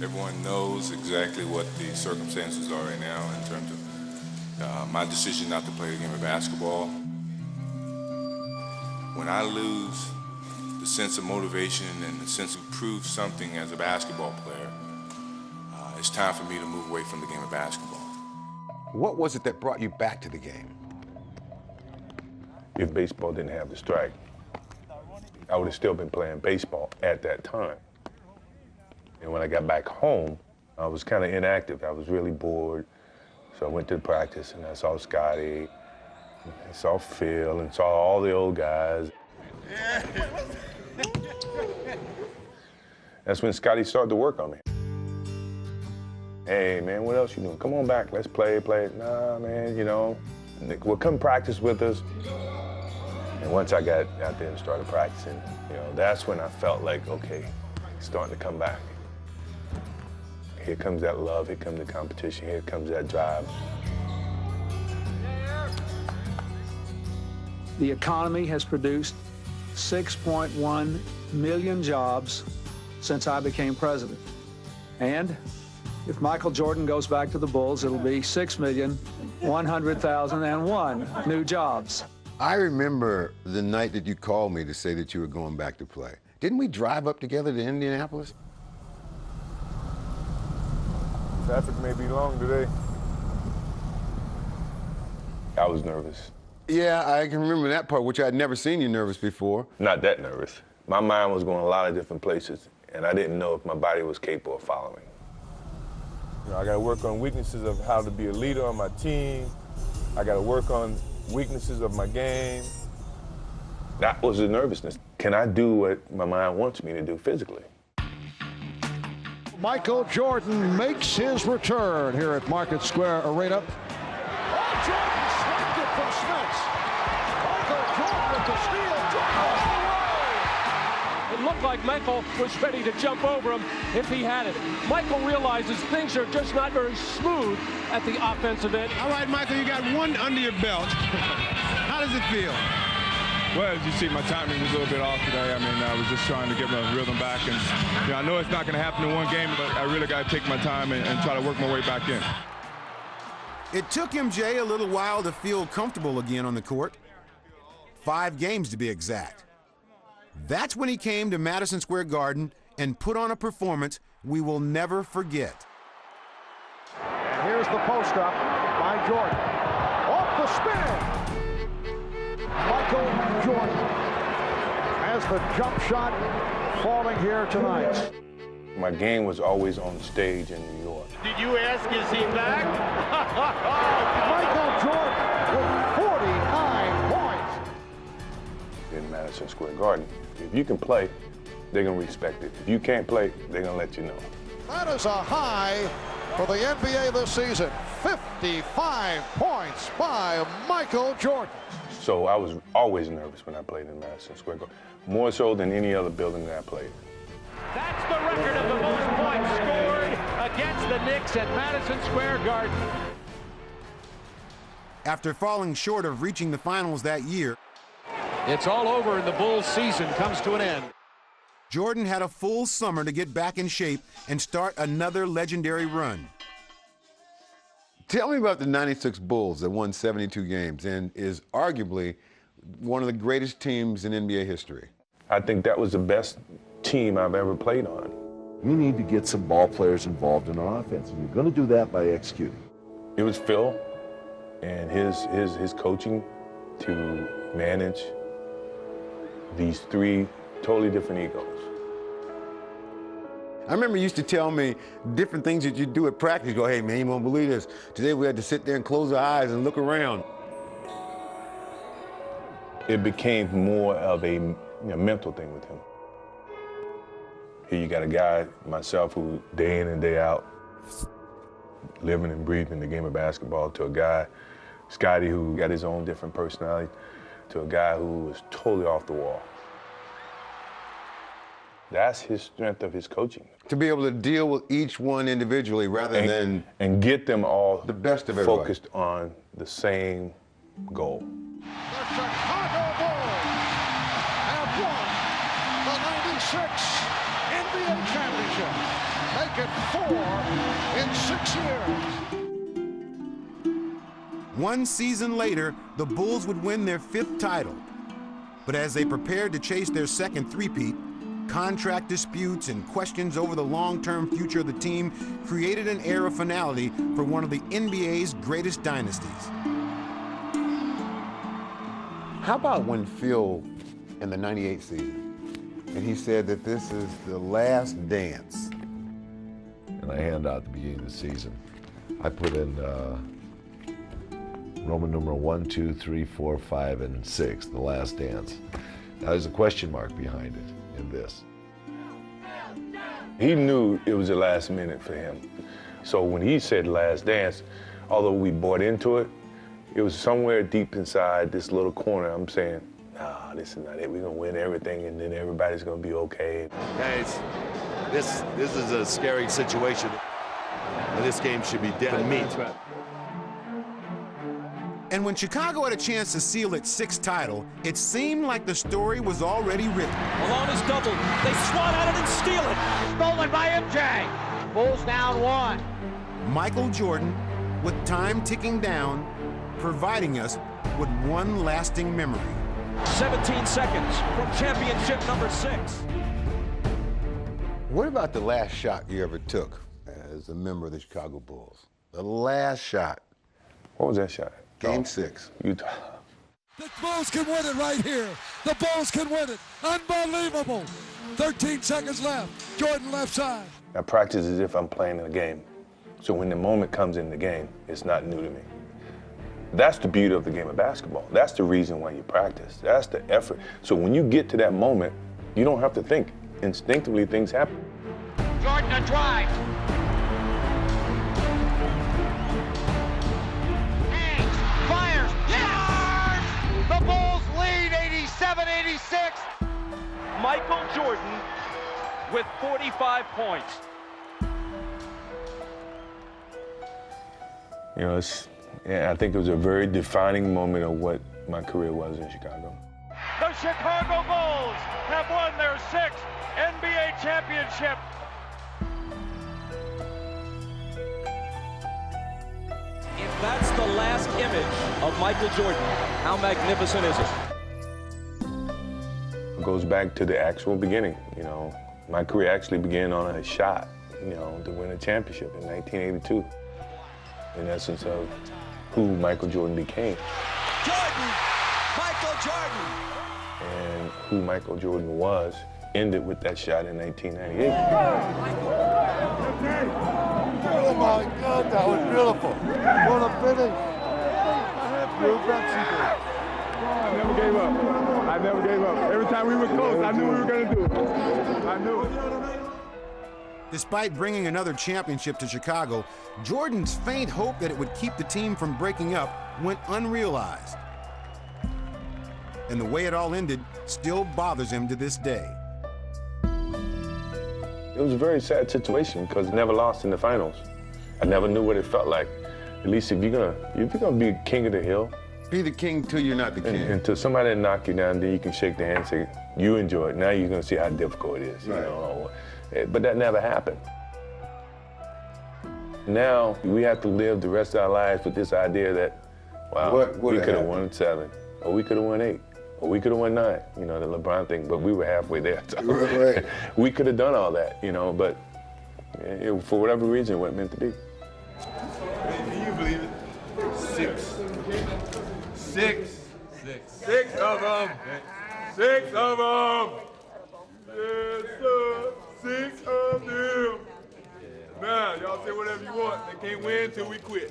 Everyone knows exactly what the circumstances are right now in terms of my decision not to play the game of basketball. When I lose the sense of motivation and the sense of prove something as a basketball player, it's time for me to move away from the game of basketball. What was it that brought you back to the game? If baseball didn't have the strike, I would have still been playing baseball at that time. And when I got back home, I was kind of inactive. I was really bored. So I went to the practice and I saw Scotty, I saw Phil, and saw all the old guys. That's when Scotty started to work on me. Hey, man, what else you doing? Come on back, let's play. Nah, man, you know, well, come practice with us. And once I got out there and started practicing, you know, that's when I felt like, okay, it's starting to come back. Here comes that love, here comes the competition, here comes that drive. The economy has produced 6.1 million jobs since I became president. And if Michael Jordan goes back to the Bulls, it'll be 6,100,001 new jobs. I remember the night that you called me to say that you were going back to play. Didn't we drive up together to Indianapolis? Traffic may be long today. I was nervous. Yeah, I can remember that part, which I'd never seen you nervous before. Not that nervous. My mind was going a lot of different places, and I didn't know if my body was capable of following. You know, I got to work on weaknesses of how to be a leader on my team. I got to work on weaknesses of my game. That was the nervousness. Can I do what my mind wants me to do physically? Michael Jordan makes his return here at Market Square Arena. Oh, Jordan slapped it from Smith. Michael Jordan with the steal. Jordan all the way. It looked like Michael was ready to jump over him if he had it. Michael realizes things are just not very smooth at the offensive end. All right, Michael, you got one under your belt. How does it feel? Well, as you see, my timing was a little bit off today. I mean, I was just trying to get my rhythm back. And you know, I know it's not going to happen in one game, but I really got to take my time and try to work my way back in. It took MJ a little while to feel comfortable again on the court. 5 games to be exact. That's when he came to Madison Square Garden and put on a performance we will never forget. And here's the post-up by Jordan. Off the spin. Michael Jordan has the jump shot falling here tonight. My game was always on stage in New York. Did you ask, is he back? Michael Jordan with 49 points. In Madison Square Garden. If you can play, they're going to respect it. If you can't play, they're going to let you know. That is a high for the NBA this season. 55 points by Michael Jordan. So I was always nervous when I played in Madison Square Garden, more so than any other building that I played. That's the record of the most points scored against the Knicks at Madison Square Garden. After falling short of reaching the finals that year, It's all over and the Bulls season comes to an end. Jordan had a full summer to get back in shape and start another legendary run. Tell me about the '96 Bulls that won 72 games and is arguably one of the greatest teams in NBA history. I think that was the best team I've ever played on. We need to get some ball players involved in our offense, and you're going to do that by executing. It was Phil and his coaching to manage these 3 totally different egos. I remember you used to tell me different things that you do at practice. You go, hey, man, you won't believe this. Today we had to sit there and close our eyes and look around. It became more of a mental thing with him. Here you got a guy, myself, who day in and day out, living and breathing the game of basketball, to a guy, Scotty, who got his own different personality, to a guy who was totally off the wall. That's his strength of his coaching. To be able to deal with each one individually rather than... And get them all the best of everybody. Focused on the same goal. The Chicago Bulls have won the '96 NBA championship. Make it 4 in 6 years. One season later, the Bulls would win their 5th title. But as they prepared to chase their second three-peat, contract disputes and questions over the long-term future of the team created an air of finality for one of the NBA's greatest dynasties. How about when Phil, in the '98 season, and he said that this is the last dance? And I hand out at the beginning of the season. I put in Roman numeral 1, 2, 3, 4, 5, and 6, the last dance. Now there's a question mark behind it in this. He knew it was the last minute for him. So when he said last dance, although we bought into it, it was somewhere deep inside this little corner. I'm saying, nah, this is not it. We're gonna win everything and then everybody's gonna be okay. Guys, this is a scary situation. And this game should be dead meat. And when Chicago had a chance to seal its 6th title, it seemed like the story was already written. Malone is doubled. They swat at it and steal it. Stolen by MJ. Bulls down 1. Michael Jordan, with time ticking down, providing us with one lasting memory. 17 seconds from championship number 6. What about the last shot you ever took as a member of the Chicago Bulls? The last shot. What was that shot? Game 6. Utah. The Bulls can win it right here. The Bulls can win it. Unbelievable. 13 seconds left. Jordan left side. I practice as if I'm playing in a game. So when the moment comes in the game, it's not new to me. That's the beauty of the game of basketball. That's the reason why you practice. That's the effort. So when you get to that moment, you don't have to think. Instinctively, things happen. Jordan a drive. Hangs, fires, yes! The Bulls lead 87-86. Michael Jordan with 45 points. You know, I think it was a very defining moment of what my career was in Chicago. The Chicago Bulls have won their 6th NBA championship. If that's the last image of Michael Jordan, how magnificent is it? It goes back to the actual beginning. You know, my career actually began on a shot, you know, to win a championship in 1982. In essence of who Michael Jordan became. Jordan! Michael Jordan! And who Michael Jordan was ended with that shot in 1998. Oh my God, that was beautiful. What a finish. I never gave up. I never gave up. Every time we were close, I knew we were going to do it. I knew it. Despite bringing another championship to Chicago, Jordan's faint hope that it would keep the team from breaking up went unrealized. And the way it all ended still bothers him to this day. It was a very sad situation because I never lost in the finals. I never knew what it felt like. At least if you're gonna be king of the hill, Be the king till you're not the king. until somebody knock you down, then you can shake the hand and say, you enjoy it. Now you're gonna see how difficult it is. You Right. know? But that never happened. Now we have to live the rest of our lives with this idea that, wow, What we could have happened? won 7, or we could have won 8, or we could have won 9. You know, the LeBron thing, but we were halfway there. So Right. we could have done all that, you know, but for whatever reason, it wasn't meant to be. Can you believe it? 6. 6 of them. 6 of them. Yes, sir. 6 of them. Now, y'all say whatever you want. They can't win till we quit.